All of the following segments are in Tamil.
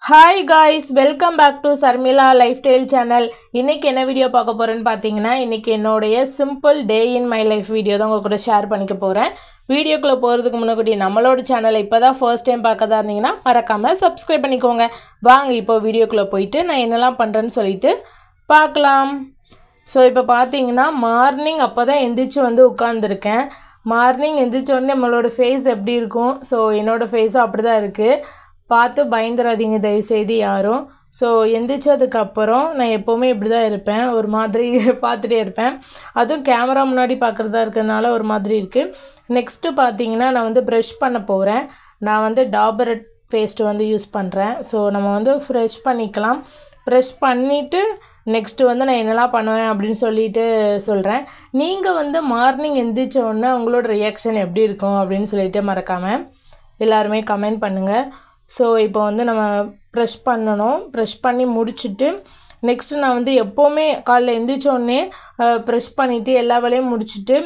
Hi guys, welcome back to Sarmila Lifestyle channel. இன்னைக்கு என்ன வீடியோ பார்க்க போறேன்னு பாத்தீங்கன்னா இன்னைக்கு என்னோட simple day in my life video தான் உங்க கூட ஷேர் பண்ணிக்க போறேன். வீடியோக்குள்ள போறதுக்கு முன்னாடி நம்மளோட சேனலை இப்போதான் ஃபர்ஸ்ட் டைம் பார்க்கதா இருந்தீங்கன்னா மறக்காம Subscribe பண்ணிக்கோங்க. வாங்க இப்போ வீடியோக்குள்ள போயிட்டு நான் என்னலாம் பண்றேன்னு சொல்லிட்டு பார்க்கலாம். சோ இப்போ பாத்தீங்கன்னா மார்னிங் அப்பதான் எந்திரிச்சு வந்து உட்கார்ந்திருக்கேன். மார்னிங் எந்திரிச்ச உடனே நம்மளோட ஃபேஸ் எப்படி இருக்கும்? சோ என்னோட ஃபேஸ் அப்படிதான் இருக்கு. பார்த்து பயந்துராதீங்க தயவு செய்து யாரும். ஸோ எந்திரிச்சதுக்கு அப்புறம் நான் எப்போவுமே இப்படி தான் இருப்பேன், ஒரு மாதிரி பார்த்துட்டே இருப்பேன். அதுவும் கேமரா முன்னாடி பார்க்குறதா இருக்கிறதுனால ஒரு மாதிரி இருக்குது. நெக்ஸ்ட்டு பார்த்தீங்கன்னா நான் வந்து ப்ரஷ் பண்ண போகிறேன். நான் வந்து டாபர் பேஸ்ட்டு வந்து யூஸ் பண்ணுறேன். ஸோ நம்ம வந்து ஃப்ரெஷ் பண்ணிக்கலாம். ப்ரஷ் பண்ணிவிட்டு நெக்ஸ்ட்டு வந்து நான் என்னெல்லாம் பண்ணுவேன் அப்படின்னு சொல்லிட்டு சொல்கிறேன். நீங்கள் வந்து மார்னிங் எந்திரிச்ச உடனே உங்களோட ரியாக்ஷன் எப்படி இருக்கும் அப்படின்னு சொல்லிட்டு மறக்காமல் எல்லாருமே கமெண்ட் பண்ணுங்கள். ஸோ இப்போ வந்து நம்ம ப்ரெஷ் பண்ணணும். ப்ரெஷ் பண்ணி முடிச்சுட்டு நெக்ஸ்ட்டு நான் வந்து எப்போவுமே காலைல எந்திரிச்சோடனே ப்ரெஷ் பண்ணிவிட்டு எல்லா வேலையும் முடிச்சுட்டு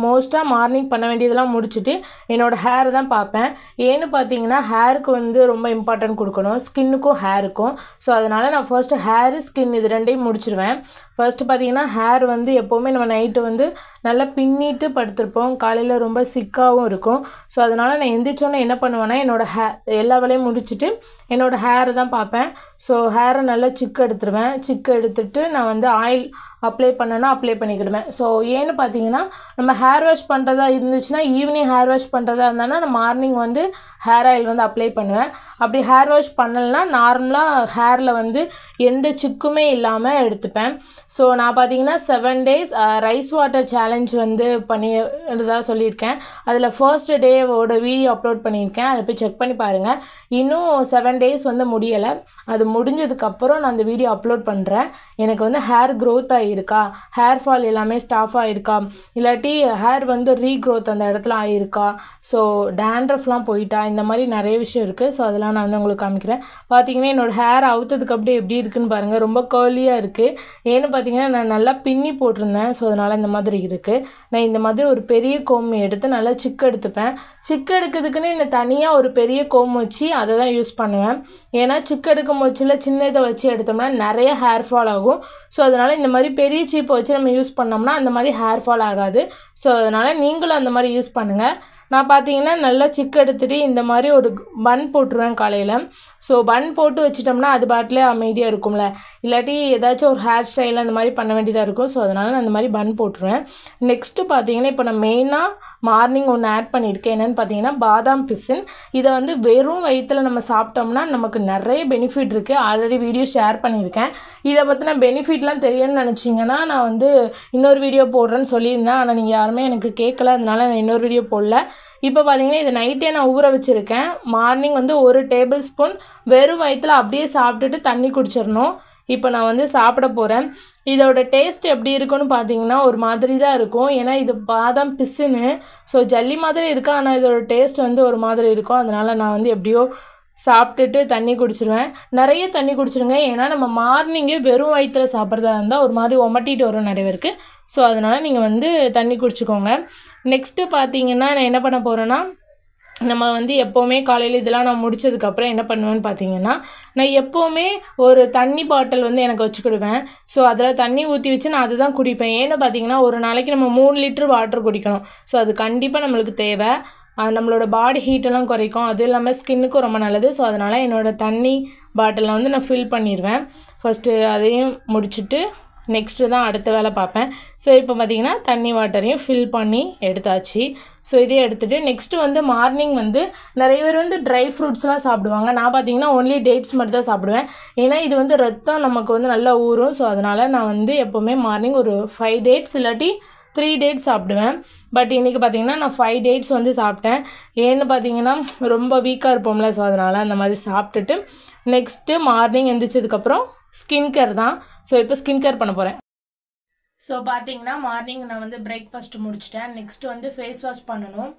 மோஸ்ட்டாக மார்னிங் பண்ண வேண்டியதெல்லாம் முடிச்சுட்டு என்னோடய ஹேர் தான் பார்ப்பேன். ஏன்னு பார்த்தீங்கன்னா ஹேருக்கு வந்து ரொம்ப இம்பார்ட்டன்ட் கொடுக்கணும், ஸ்கின்னுக்கும் ஹேருக்கும். ஸோ அதனால் நான் ஃபர்ஸ்ட்டு ஹேரு ஸ்கின் இது ரெண்டையும் முடிச்சிடுவேன். ஃபர்ஸ்ட்டு பார்த்தீங்கன்னா ஹேர் வந்து எப்போவுமே நம்ம நைட்டு வந்து நல்லா பின்னிட்டு படுத்திருப்போம், காலையில் ரொம்ப சிக்காகவும் இருக்கும். ஸோ அதனால் நான் எந்திரிச்சோன்னே என்ன பண்ணுவேன்னா என்னோடய எல்லா வேலையும் முடிச்சுட்டு என்னோடய ஹேரை தான் பார்ப்பேன். ஸோ ஹேரை நல்லா சிக்கு எடுத்துருவேன். சிக்கு எடுத்துட்டு நான் வந்து ஆயில் அப்ளை பண்ணேன்னா அப்ளை பண்ணிக்கிடுவேன். ஸோ ஏன்னு பார்த்தீங்கன்னா நம்ம ஹேர் வாஷ் பண்ணுறதா இருந்துச்சுன்னா ஈவினிங் ஹேர் வாஷ் பண்ணுறதா இருந்தாலும் நான் மார்னிங் வந்து ஹேர் ஆயில் வந்து அப்ளை பண்ணுவேன். அப்படி ஹேர் வாஷ் பண்ணலைன்னா நார்மலாக ஹேரில் வந்து எந்த சிக்குமே இல்லாமல் எடுத்துப்பேன். ஸோ நான் பார்த்தீங்கன்னா 7 days ரைஸ் வாட்டர் சேலஞ்ச் வந்து பண்ணிதான் சொல்லியிருக்கேன். அதில் ஃபர்ஸ்ட் டேவோட வீடியோ அப்லோட் பண்ணியிருக்கேன், அதை போய் செக் பண்ணி பாருங்கள். இன்னும் 7 days வந்து முடியலை. அது முடிஞ்சதுக்கப்புறம் நான் அந்த வீடியோ அப்லோட் பண்ணுறேன். எனக்கு வந்து ஹேர் க்ரோத் ஆகியிருக்கா, ஹேர் ஃபால் எல்லாமே ஸ்டாப் ஆகிருக்கா, இல்லாட்டி ஹேர் வந்து ரீக்ரோத் அந்த இடத்துல ஆகிருக்கா, ஸோ டேண்ட்ரஃப்லாம் போயிட்டா, இந்த மாதிரி நிறைய விஷயம் இருக்குது. ஸோ அதெல்லாம் நான் வந்து உங்களுக்கு காமிக்கிறேன். பார்த்தீங்கன்னா என்னோடய ஹேர் அவுத்ததுக்கு அப்படியே எப்படி இருக்குன்னு பாருங்கள், ரொம்ப கர்லியாக இருக்குது. ஏன்னு பார்த்தீங்கன்னா நான் நல்லா பின்னி போட்டிருந்தேன். ஸோ அதனால் இந்த மாதிரி இருக்குது. நான் இந்த மாதிரி ஒரு பெரிய கோம் எடுத்து நல்லா சிக்கு எடுத்துப்பேன். சிக்கு எடுக்கிறதுக்குன்னு இந்த தனியாக ஒரு பெரிய கோம் வச்சு அதை தான் யூஸ் பண்ணுவேன். ஏன்னா சிக்கு எடுக்கும் வச்சுல சின்ன இதை வச்சு எடுத்தோம்னா நிறைய ஹேர் ஃபால் ஆகும். ஸோ அதனால் இந்த மாதிரி பெரிய சீப்பை வச்சு நம்ம யூஸ் பண்ணோம்னா அந்த மாதிரி ஹேர் ஃபால் ஆகாது. ஸோ அதனால் நீங்களும் அந்த மாதிரி யூஸ் பண்ணுங்கள். நான் பார்த்தீங்கன்னா நல்லா சிக்கு எடுத்துகிட்டு இந்த மாதிரி ஒரு பன் போட்டுருவேன் காலையில். ஸோ பன் போட்டு வச்சிட்டோம்னா அது பாட்டிலே அமைதியாக இருக்கும்ல, இல்லாட்டி ஏதாச்சும் ஒரு ஹேர் ஸ்டைல் அந்த மாதிரி பண்ண வேண்டியதாக இருக்கும். ஸோ அதனால் நான் அந்த மாதிரி பன் போட்டுருவேன். நெக்ஸ்ட்டு பார்த்தீங்கன்னா இப்போ நான் மெயினாக மார்னிங் ஒன்று ஆட் பண்ணியிருக்கேன். என்னென்னு பார்த்தீங்கன்னா பாதாம் பிசின். இதை வந்து வெறும் வயிற்றில் நம்ம சாப்பிட்டோம்னா நமக்கு நிறைய பெனிஃபிட் இருக்குது. ஆல்ரெடி வீடியோ ஷேர் பண்ணியிருக்கேன். இதை பற்றின பெனிஃபிட்லாம் தெரியும்னு நினச்சிங்கன்னா நான் வந்து இன்னொரு வீடியோ போடுறேன்னு சொல்லியிருந்தேன். ஆனால் நீங்கள் யாருமே எனக்கு கேட்கல, அதனால நான் இன்னொரு வீடியோ போடல. இப்போ பார்த்தீங்கன்னா இது நைட்டே நான் ஊற வச்சுருக்கேன். மார்னிங் வந்து 1 டேபிள் ஸ்பூன் வெறும் வயிற்றில் அப்படியே சாப்பிட்டுட்டு தண்ணி குடிச்சிடணும். இப்போ நான் வந்து சாப்பிட போகிறேன். இதோட டேஸ்ட் எப்படி இருக்குன்னு பார்த்தீங்கன்னா ஒரு மாதிரி தான் இருக்கும். ஏன்னா இது பாதாம் பிசுன்னு, ஸோ ஜல்லி மாதிரி இருக்கா, ஆனால் இதோட டேஸ்ட் வந்து ஒரு மாதிரி இருக்கும். அதனால் நான் வந்து எப்படியோ சாப்பிட்டுட்டு தண்ணி குடிச்சிடுவேன். நிறைய தண்ணி குடிச்சிடுங்க. ஏன்னா நம்ம மார்னிங்கே வெறும் வயிற்றில் சாப்பிட்றதா இருந்தால் ஒரு மாதிரி ஒமட்டிட்டு வரும் நிறைய பேருக்கு. ஸோ அதனால் நீங்கள் வந்து தண்ணி குடிச்சிக்கோங்க. நெக்ஸ்ட்டு பார்த்தீங்கன்னா நான் என்ன பண்ண போகிறேன்னா, நம்ம வந்து எப்போவுமே காலையில் இதெல்லாம் நான் முடித்ததுக்கப்புறம் என்ன பண்ணுவேன்னு பார்த்தீங்கன்னா நான் எப்போவுமே ஒரு தண்ணி பாட்டில் வந்து எனக்கு வச்சுக்கிடுவேன். ஸோ அதில் தண்ணி ஊற்றி வச்சு நான் அதுதான் குடிப்பேன். ஏன்னு பார்த்தீங்கன்னா ஒரு நாளைக்கு நம்ம 3 லிட்டர் வாட்டர் குடிக்கணும். ஸோ அது கண்டிப்பாக நம்மளுக்கு தேவை. நம்மளோட பாடி ஹீட்டெல்லாம் குறைக்கும், அது இல்லாமல் ஸ்கின்னுக்கும் ரொம்ப நல்லது. ஸோ அதனால் என்னோடய தண்ணி பாட்டிலில் வந்து நான் ஃபில் பண்ணிடுவேன். ஃபஸ்ட்டு அதையும் முடிச்சுட்டு நெக்ஸ்ட்டு தான் அடுத்த வேலை பார்ப்பேன். ஸோ இப்போ பார்த்திங்கன்னா தண்ணி வாட்டரையும் ஃபில் பண்ணி எடுத்தாச்சு. ஸோ இதே எடுத்துகிட்டு நெக்ஸ்ட்டு வந்து மார்னிங் வந்து நிறைய பேர் வந்து ட்ரை ஃப்ரூட்ஸ்லாம் சாப்பிடுவாங்க. நான் பார்த்திங்கன்னா ஒன்லி டேட்ஸ் மட்டும் தான் சாப்பிடுவேன். ஏன்னா இது வந்து ரத்தம் நமக்கு வந்து நல்லா ஊறும். ஸோ அதனால் நான் வந்து எப்போவுமே மார்னிங் ஒரு 5 டேட்ஸ் இல்லாட்டி 3 டேட்ஸ் சாப்பிடுவேன். பட் இன்றைக்கி பார்த்திங்கன்னா நான் 5 டேட்ஸ் வந்து சாப்பிட்டேன். ஏன்னு பார்த்தீங்கன்னா ரொம்ப வீக்காக இருப்போம்ல, ஸோ அதனால் அந்த மாதிரி சாப்பிட்டுட்டு நெக்ஸ்ட்டு மார்னிங் எந்திரிச்சதுக்கப்புறம் ஸ்கின் கேர் தான். ஸோ இப்போ ஸ்கின் கேர் பண்ண போகிறேன். ஸோ பார்த்தீங்கன்னா மார்னிங் நான் வந்து பிரேக்ஃபாஸ்ட் முடிச்சிட்டேன். நெக்ஸ்ட்டு வந்து ஃபேஸ் வாஷ் பண்ணணும்.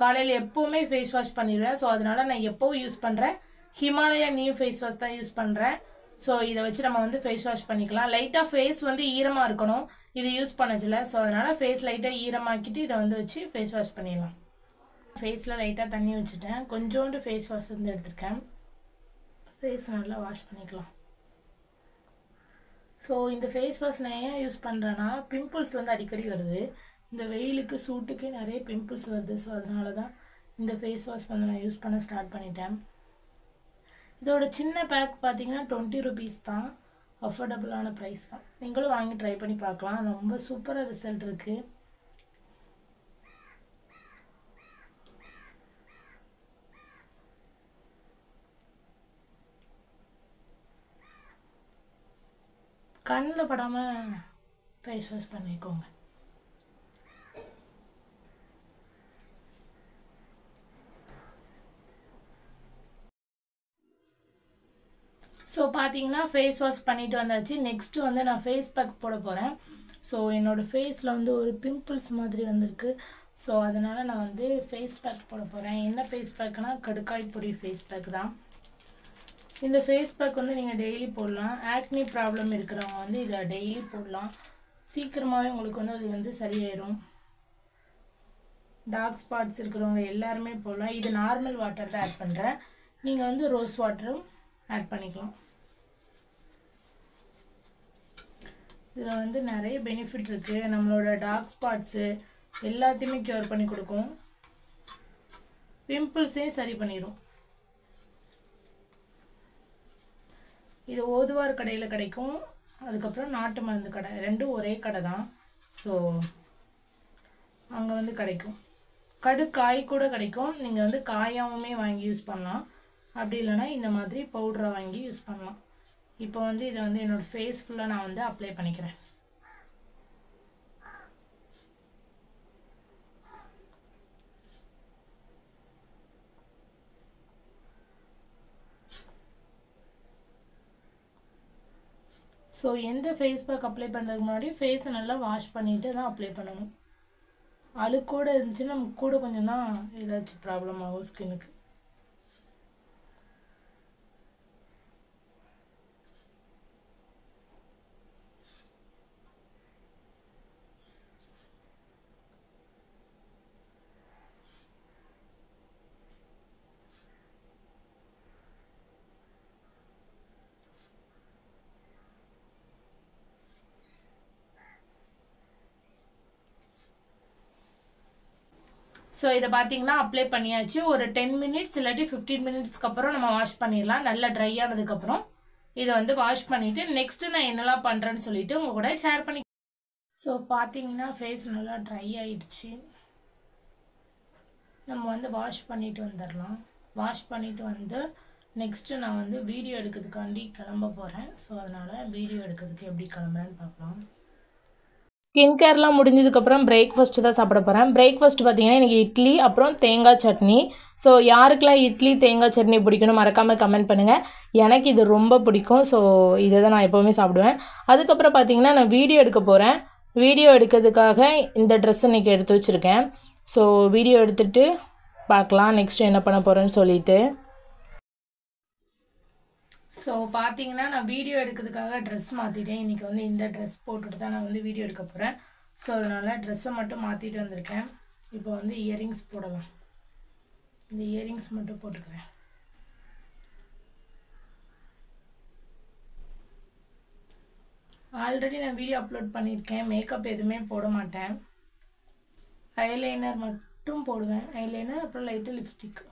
காலையில் எப்போவுமே ஃபேஸ் வாஷ் பண்ணிடுவேன். ஸோ அதனால் நான் எப்போவும் யூஸ் பண்ணுறேன் ஹிமாலயா நியூ ஃபேஸ் வாஷ் தான் யூஸ் பண்ணுறேன். ஸோ இதை வச்சு நம்ம வந்து ஃபேஸ் வாஷ் பண்ணிக்கலாம். லைட்டாக ஃபேஸ் வந்து ஈரமாக இருக்கணும் இது யூஸ் பண்ணச்சில்ல. ஸோ அதனால் ஃபேஸ் லைட்டாக ஈரமாக்கிட்டு இதை வந்து வச்சு ஃபேஸ் வாஷ் பண்ணிடலாம். ஃபேஸில் லைட்டாக தண்ணி வச்சுட்டேன். கொஞ்சோண்டு ஃபேஸ் வாஷ் வந்து எடுத்திருக்கேன். ஃபேஸ் நல்லா வாஷ் பண்ணிக்கலாம். ஸோ இந்த ஃபேஸ் வாஷ் நான் ஏன் யூஸ் பண்ணுறேன்னா, பிம்பிள்ஸ் வந்து அடிக்கடி வருது. இந்த வெயிலுக்கு சூட்டுக்கு நிறைய பிம்பிள்ஸ் வருது. ஸோ அதனால தான் இந்த ஃபேஸ் வாஷ் வந்து நான் யூஸ் பண்ண ஸ்டார்ட் பண்ணிட்டேன். இதோட சின்ன பேக் பார்த்தீங்கன்னா 20 ருபீஸ் தான். அஃபோர்டபுளான ப்ரைஸ் தான். நீங்களும் வாங்கி ட்ரை பண்ணி பார்க்கலாம். ரொம்ப சூப்பராக ரிசல்ட் இருக்குது. கண்ணில் படாமல் ஃபேஸ் வாஷ் பண்ணிக்கோங்க. ஸோ பார்த்தீங்கன்னா ஃபேஸ் வாஷ் பண்ணிட்டு வந்தாச்சு. நெக்ஸ்ட்டு வந்து நான் ஃபேஸ் பேக் போட போகிறேன். ஸோ என்னோடய ஃபேஸில் வந்து ஒரு பிம்பிள்ஸ் மாதிரி வந்திருக்கு. ஸோ அதனால் நான் வந்து ஃபேஸ் பேக் போட போகிறேன். என்ன ஃபேஸ் பேக்குனா கடுக்காய் பொடி ஃபேஸ் பேக் தான். இந்த ஃபேஸ் பேக் வந்து நீங்கள் டெய்லி போடலாம். ஆக்னி ப்ராப்ளம் இருக்கிறவங்க வந்து இதை டெய்லி போடலாம். சீக்கிரமாகவே உங்களுக்கு வந்து அது வந்து சரியாயிடும். டார்க் ஸ்பாட்ஸ் இருக்கிறவங்க எல்லாருமே போடலாம். இது நார்மல் வாட்டர் தான் ஆட் பண்ணுறேன். நீங்கள் வந்து ரோஸ் வாட்டரும் ஆட் பண்ணிக்கலாம். இதில் வந்து நிறைய பெனிஃபிட் இருக்குது. நம்மளோட டார்க் ஸ்பாட்ஸு எல்லாத்தையுமே க்யூர் பண்ணி கொடுக்கும். பிம்பிள்ஸையும் சரி பண்ணிடும். இது ஓதுவார் கடையில் கிடைக்கும். அதுக்கப்புறம் நாட்டு மருந்து கடை, ரெண்டும் ஒரே கடை தான். ஸோ அங்கே வந்து கிடைக்கும். கடுக்காய் கூட கிடைக்கும். நீங்கள் வந்து காயாகவுமே வாங்கி யூஸ் பண்ணலாம். அப்படி இல்லைனா இந்த மாதிரி பவுடரை வாங்கி யூஸ் பண்ணலாம். இப்போ வந்து இதை வந்து என்னோடய ஃபேஸ் ஃபுல்லாக நான் வந்து அப்ளை பண்ணிக்கிறேன். ஸோ எந்த ஃபேஸ் பேக் அப்ளை பண்ணுறதுக்கு முன்னாடி ஃபேஸை நல்லா வாஷ் பண்ணிவிட்டு தான் அப்ளை பண்ணணும். அழுக்கூட இருந்துச்சுன்னா நமக்கு கூட கொஞ்சம் தான் ஏதாச்சும் ப்ராப்ளம் ஆகும் ஸ்கின்னுக்கு. ஸோ இதை பார்த்தீங்கன்னா அப்ளை பண்ணியாச்சு. ஒரு 10 மினிட்ஸ் இல்லாட்டி 15 மினிட்ஸ்க்கு அப்புறம் நம்ம வாஷ் பண்ணிடலாம். நல்லா ட்ரை ஆனதுக்கப்புறம் இதை வந்து வாஷ் பண்ணிவிட்டு நெக்ஸ்ட்டு நான் என்னெல்லாம் பண்ணுறேன்னு சொல்லிவிட்டு உங்கள் கூட ஷேர் பண்ணி. ஸோ பார்த்தீங்கன்னா ஃபேஸ் நல்லா ட்ரை ஆகிடுச்சு. நம்ம வந்து வாஷ் பண்ணிவிட்டு வந்துடலாம். வாஷ் பண்ணிவிட்டு வந்து நெக்ஸ்ட்டு நான் வந்து வீடியோ எடுக்கிறதுக்காண்டி கிளம்ப போகிறேன். ஸோ அதனால் வீடியோ எடுக்கிறதுக்கு எப்படி கிளம்புறேன்னு பார்க்கலாம். ஸ்கின் கேர்லாம் முடிஞ்சதுக்கப்புறம் பிரேக்ஃபாஸ்ட்டு தான் சாப்பிட போகிறேன். பிரேக்ஃபாஸ்ட் பார்த்தீங்கன்னா எனக்கு இட்லி அப்புறம் தேங்காய் சட்னி. ஸோ யாருக்கெல்லாம் இட்லி தேங்காய் சட்னி பிடிக்கணும் மறக்காமல் கமெண்ட் பண்ணுங்கள். எனக்கு இது ரொம்ப பிடிக்கும். ஸோ இதை தான் நான் எப்போவுமே சாப்பிடுவேன். அதுக்கப்புறம் பார்த்தீங்கன்னா நான் வீடியோ எடுக்க போகிறேன். வீடியோ எடுக்கிறதுக்காக இந்த ட்ரெஸ் இன்றைக்கி எடுத்து வச்சுருக்கேன். ஸோ வீடியோ எடுத்துகிட்டு பார்க்கலாம் நெக்ஸ்ட்டு என்ன பண்ண போகிறேன்னு சொல்லிவிட்டு. ஸோ பார்த்தீங்கன்னா நான் வீடியோ எடுக்கிறதுக்காக ட்ரெஸ் மாற்றிட்டேன். இன்றைக்கி வந்து இந்த ட்ரெஸ் போட்டுட்டு தான் நான் வந்து வீடியோ எடுக்க போகிறேன். ஸோ அதனால் ட்ரெஸ்ஸை மட்டும் மாற்றிட்டு வந்திருக்கேன். இப்போ வந்து இயரிங்ஸ் போடலாம். இந்த இயரிங்ஸ் மட்டும் போட்டுக்கிறேன். ஆல்ரெடி நான் வீடியோ அப்லோட் பண்ணியிருக்கேன். மேக்கப் எதுவுமே போட மாட்டேன். ஐலைனர் மட்டும் போடுவேன். ஐலைனர் அப்புறம் லைட்டு லிப்ஸ்டிக்.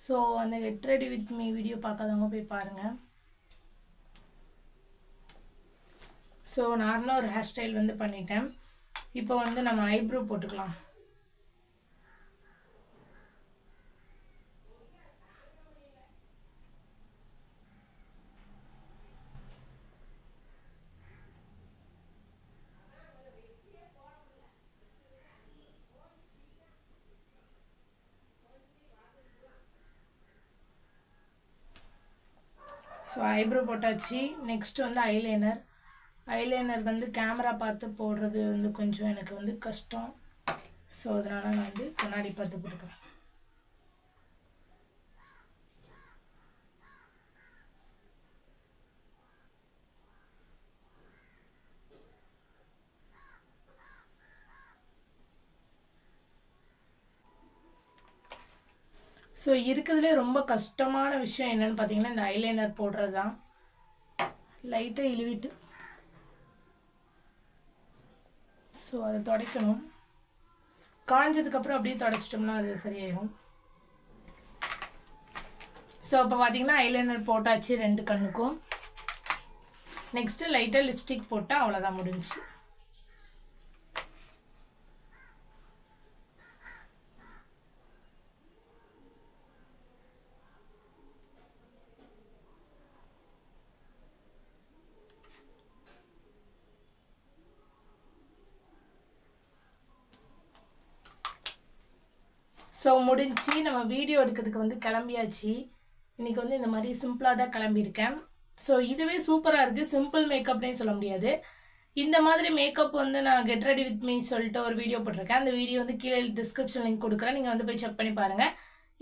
ஸோ அந்த get ready with me video பார்க்காதவங்க போய் பாருங்கள். ஸோ நார்மலாக ஒரு ஹேர் ஸ்டைல் வந்து பண்ணிட்டேன். இப்போ வந்து நம்ம ஐப்ரோ போட்டுக்கலாம். ஸோ ஐப்ரோ போட்டாச்சு. நெக்ஸ்ட் வந்து ஐலைனர். ஐலைனர் வந்து கேமரா பார்த்து போடுறது வந்து கொஞ்சம் எனக்கு வந்து கஷ்டம். ஸோ அதனால் நான் வந்து கண்ணாடி பார்த்து போட்டுக்கிறேன். ஸோ இருக்கிறதுலே ரொம்ப கஷ்டமான விஷயம் என்னென்னு பார்த்தீங்கன்னா இந்த ஐலைனர் போடுறது தான். லைட்டாக இழுவிட்டு ஸோ அதை துடைக்கணும். காஞ்சதுக்கப்புறம் அப்படியே துடைச்சிட்டோம்னா அது சரியாயிடும். ஸோ இப்போ பார்த்தீங்கன்னா ஐலைனர் போட்டாச்சு 2 கண்ணுக்கும். நெக்ஸ்ட்டு லைட்டாக லிப்ஸ்டிக் போட்டால் அவ்வளோதான் முடிஞ்சிச்சு. ஸோ முடிஞ்சு நம்ம வீடியோ எடுக்கிறதுக்கு வந்து கிளம்பியாச்சு. இன்றைக்கி வந்து இந்த மாதிரி சிம்பிளாக தான் கிளம்பியிருக்கேன். ஸோ இதுவே சூப்பராக இருக்குது. சிம்பிள் மேக்கப்னே சொல்ல முடியாது. இந்த மாதிரி மேக்கப் வந்து நான் கெட் ரெடி வித் மீ சொல்லிட்டு ஒரு வீடியோ போட்டிருக்கேன். அந்த வீடியோ வந்து கீழே டிஸ்கிரிப்ஷன் லிங்க் கொடுக்குறேன். நீங்கள் வந்து போய் செக் பண்ணி பாருங்கள்.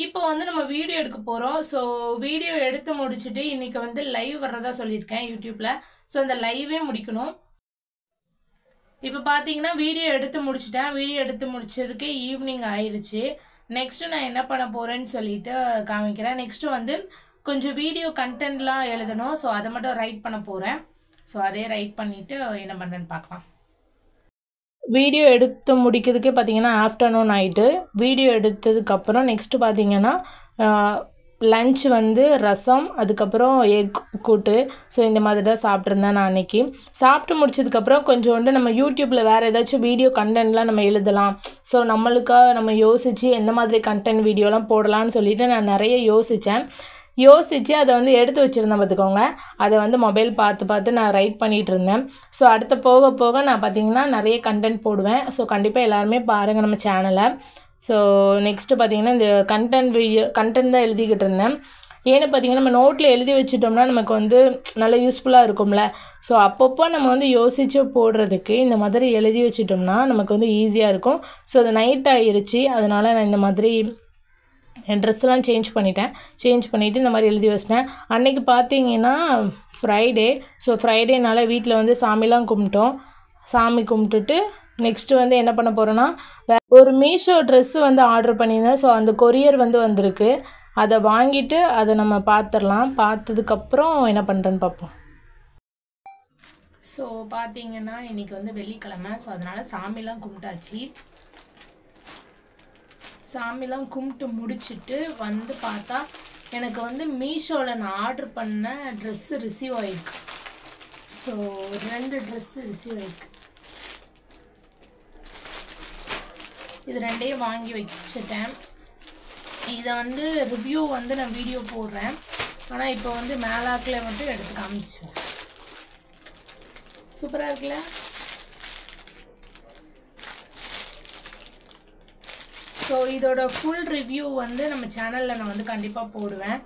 இப்போ வந்து நம்ம வீடியோ எடுக்க போகிறோம். ஸோ வீடியோ எடுத்து முடிச்சுட்டு இன்றைக்கி வந்து லைவ் வர்றதா சொல்லியிருக்கேன் யூடியூப்பில். ஸோ அந்த லைவே முடிக்கணும். இப்போ பார்த்தீங்கன்னா வீடியோ எடுத்து முடிச்சுட்டேன். வீடியோ எடுத்து முடிச்சதுக்கு ஈவினிங் ஆயிடுச்சு. நெக்ஸ்ட்டு நான் என்ன பண்ண போகிறேன்னு சொல்லிட்டு காமிக்கிறேன். நெக்ஸ்ட்டு வந்து கொஞ்சம் வீடியோ கண்டென்ட்லாம் எழுதணும். ஸோ அதை மட்டும் ரைட் பண்ண போகிறேன். ஸோ அதே ரைட் பண்ணிவிட்டு என்ன பண்ணுறேன்னு பார்க்கலாம். வீடியோ எடுத்து முடிக்கிறதுக்கே பார்த்தீங்கன்னா ஆஃப்டர்நூன் ஆகிட்டு. வீடியோ எடுத்ததுக்கப்புறம் நெக்ஸ்ட்டு பார்த்தீங்கன்னா லன்ச் வந்து ரசம், அதுக்கப்புறம் எக் கூட்டு. ஸோ இந்த மாதிரி தான் சாப்பிட்ருந்தேன் நான் அன்றைக்கி. சாப்பிட்டு முடிச்சதுக்கப்புறம் கொஞ்சோண்டு நம்ம யூடியூப்பில் வேறு ஏதாச்சும் வீடியோ கண்டென்ட்லாம் நம்ம எழுதலாம். ஸோ நம்மளுக்காக நம்ம யோசித்து எந்த மாதிரி கண்டென்ட் வீடியோலாம் போடலான்னு சொல்லிவிட்டு நான் நிறைய யோசித்து அதை வந்து எடுத்து வச்சுருந்தேன் பார்த்துக்கோங்க. அதை வந்து மொபைல் பார்த்து நான் ரைட் பண்ணிகிட்டு இருந்தேன். ஸோ அடுத்து போக நான் பார்த்திங்கன்னா நிறைய கண்டென்ட் போடுவேன். ஸோ கண்டிப்பாக எல்லாருமே பாருங்கள் நம்ம சேனலை. ஸோ நெக்ஸ்ட்டு பார்த்திங்கன்னா இந்த கண்டென்ட் தான் எழுதிக்கிட்டு இருந்தேன். ஏன்னு பார்த்திங்கன்னா நம்ம நோட்டில் எழுதி வச்சுட்டோம்னா நமக்கு வந்து நல்லா யூஸ்ஃபுல்லாக இருக்கும்ல. ஸோ அப்பப்போ நம்ம வந்து யோசித்து போடுறதுக்கு இந்த மாதிரி எழுதி வச்சுட்டோம்னா நமக்கு வந்து ஈஸியாக இருக்கும். ஸோ அது நைட் ஆகிருச்சு. அதனால் நான் இந்த மாதிரி என் ட்ரெஸ்லாம் சேஞ்ச் பண்ணிவிட்டு இந்த மாதிரி எழுதி வச்சிட்டேன். அன்றைக்கி பார்த்திங்கன்னா ஃப்ரைடே. ஸோ ஃப்ரைடேனால வீட்டில் வந்து சாமிலாம் கும்பிட்டோம். சாமி கும்பிட்டுட்டு நெக்ஸ்ட்டு வந்து என்ன பண்ண போகிறோன்னா ஒரு மீஷோ ட்ரெஸ்ஸு வந்து ஆர்டர் பண்ணியிருந்தேன். ஸோ அந்த கொரியர் வந்து வந்திருக்கு. அதை வாங்கிட்டு அதை நம்ம பார்த்துடலாம். பார்த்ததுக்கப்புறம் என்ன பண்ணுறேன்னு பார்ப்போம். ஸோ பார்த்திங்கன்னா இன்றைக்கி வந்து வெள்ளிக்கிழமை. ஸோ அதனால் சாமிலாம் கும்பிட்டாச்சு. சாமிலாம் கும்பிட்டு முடிச்சுட்டு வந்து பார்த்தா எனக்கு வந்து மீஷோவில் நான் ஆர்டர் பண்ண ட்ரெஸ்ஸு ரிசீவ் ஆகிருக்கு. ஸோ 2 ட்ரெஸ்ஸு ரிசீவ் ஆகிருக்கு. இது 2ஐயும் வாங்கி வச்சுட்டேன். இதை வந்து ரிவ்யூ வந்து நான் வீடியோ போடுறேன். ஆனால் இப்போ வந்து மேலாக்கில் மட்டும் எடுத்து காமிச்சேன். சூப்பராக இருக்குல்ல? ஸோ இதோட ஃபுல் ரிவ்யூ வந்து நம்ம சேனலில் நான் வந்து கண்டிப்பாக போடுவேன்.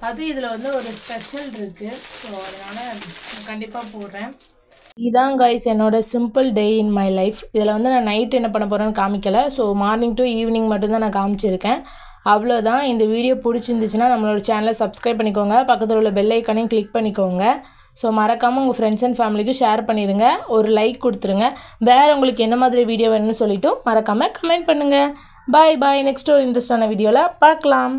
அதுவும் இதில் வந்து ஒரு ஸ்பெஷல் இருக்குது. ஸோ அதனால் கண்டிப்பாக போடுறேன். இதான் கைஸ் என்னோட simple day in my life. இதில் வந்து நான் நைட் என்ன பண்ண போகிறேன்னு காமிக்கலை. ஸோ மார்னிங் டு ஈவினிங் மட்டும்தான் நான் காமிச்சிருக்கேன். அவ்வளோதான். இந்த வீடியோ பிடிச்சிருந்துச்சுன்னா நம்மளோட சேனலை சப்ஸ்கிரைப் பண்ணிக்கோங்க. பக்கத்தில் உள்ள பெல் ஐக்கானையும் கிளிக் பண்ணிக்கோங்க. ஸோ மறக்காமல் உங்கள் ஃப்ரெண்ட்ஸ் அண்ட் ஃபேமிலிக்கும் ஷேர் பண்ணிடுங்க. ஒரு லைக் கொடுத்துருங்க. வேறு உங்களுக்கு என்ன மாதிரி வீடியோ வேணும்னு சொல்லிவிட்டு மறக்காமல் கமெண்ட் பண்ணுங்கள். பாய். நெக்ஸ்ட் ஒரு இன்ட்ரெஸ்டான வீடியோவில் பார்க்கலாம்.